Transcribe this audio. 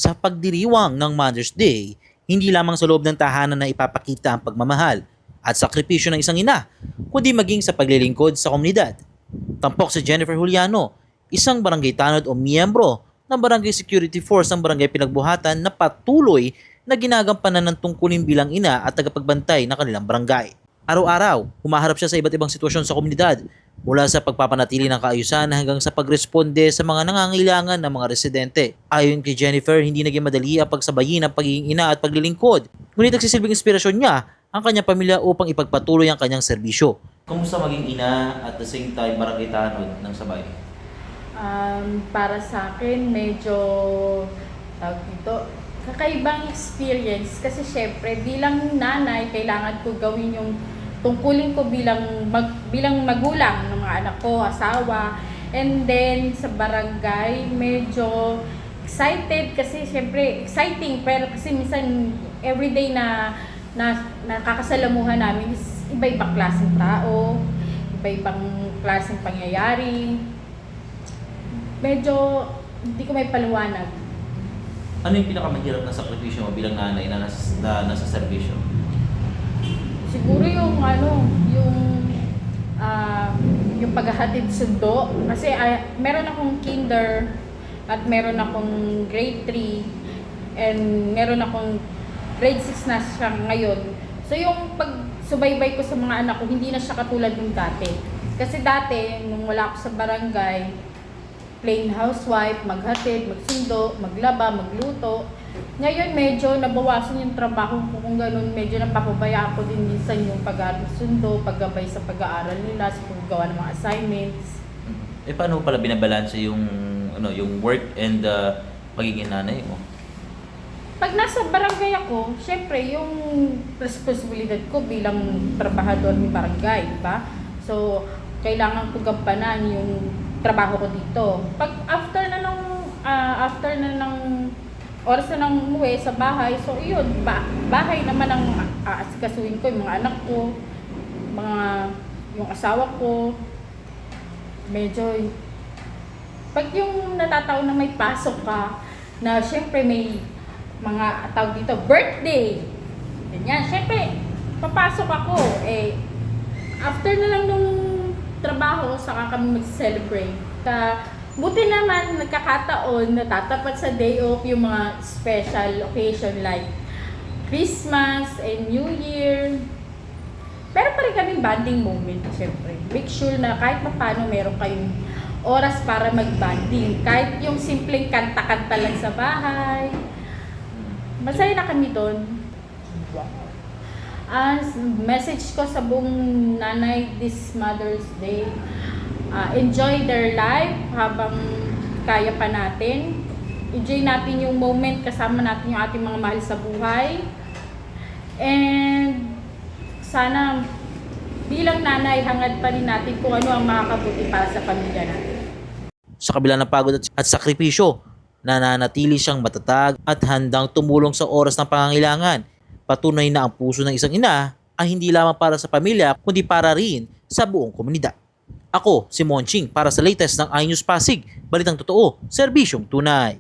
sa pagdiriwang ng Mother's Day, hindi lamang sa loob ng tahanan na ipapakita ang pagmamahal at sakripisyo ng isang ina, kundi maging sa paglilingkod sa komunidad. Tampok si Jennifer Juliano, isang barangay tanod o miyembro ng Barangay Security Force ng Barangay Pinagbuhatan na patuloy na ginagampanan ng tungkulin bilang ina at tagapagbantay ng kanilang barangay. Araw-araw, humaharap siya sa iba't ibang sitwasyon sa komunidad, mula sa pagpapanatili ng kaayusan hanggang sa pagresponde sa mga nangangailangan ng mga residente. Ayon kay Jennifer, hindi naging madali ang pagsabayin ang pagiging ina at paglilingkod. Ngunit nagsisilbing inspirasyon niya ang kanyang pamilya upang ipagpatuloy ang kanyang serbisyo. Kumusta maging ina at the same time barangay tanod ng sabay? Para sa akin, medyo kakaibang experience kasi syempre bilang nanay, kailangan ko gawin yung tungkulin ko bilang magulang ng mga anak ko, asawa. And then sa barangay, medyo excited kasi syempre exciting, pero kasi minsan everyday na nakakasalamuhan namin is iba-ibang klaseng tao, iba-ibang klaseng pangyayari. Medyo hindi ko may paliwanag. Ano yung pinakamahirap na sakripisyo mo bilang nanay na nasa serbisyo? Siguro yung paghahatid sundo kasi meron akong kinder at meron akong grade 3 and meron akong grade 6 na siya ngayon. So yung pagsubaybay ko sa mga anak ko, hindi na siya katulad ng dati. Kasi dati, nung wala ako sa barangay, plain housewife, maghatid, magsundo, maglaba, magluto. Ngayon medyo nabawasan yung trabaho ko kung ganun, medyo napapabaya ako din minsan yung pag-sundo, paggabay sa pag-aaral nila, sa paggawa ng mga assignments. Paano pala binabalanse yung work and pagiging nanay mo? Pag nasa barangay ako, syempre yung responsibilidad ko bilang trabahador ng barangay, di ba? So, kailangan ko gampanan yung trabaho ko dito. Pag after na ng oras na nang umuwi sa bahay, so yun, bahay naman ang aasikasuhin ko, yung mga anak ko, yung asawa ko. Medyo, pag yung natataon na may pasok ka, na syempre may mga tawag dito, birthday, ganyan, syempre, papasok ako, after na lang nung trabaho, saka kami mag-celebrate. Buti naman nagkakataon na tatapat sa day off yung mga special occasion like Christmas and New Year. Pero pa rin kaming bonding moment, syempre. Make sure na kahit paano meron kayong oras para mag-bonding. Kahit yung simpleng kanta-kanta lang sa bahay. Masaya na kami doon. Message ko sa buong nanay this Mother's Day, enjoy their life habang kaya pa natin. Enjoy natin yung moment kasama natin yung ating mga mahal sa buhay. And sana bilang nanay, hangad pa rin natin kung ano ang makakabuti para sa pamilya natin. Sa kabila ng pagod at sakripisyo, nananatili siyang matatag at handang tumulong sa oras ng pangangailangan. Patunay na ang puso ng isang ina ay hindi lamang para sa pamilya kundi para rin sa buong komunidad. Ako, si Monching, para sa latest ng iNews Pasig, balitang totoo, serbisyong tunay.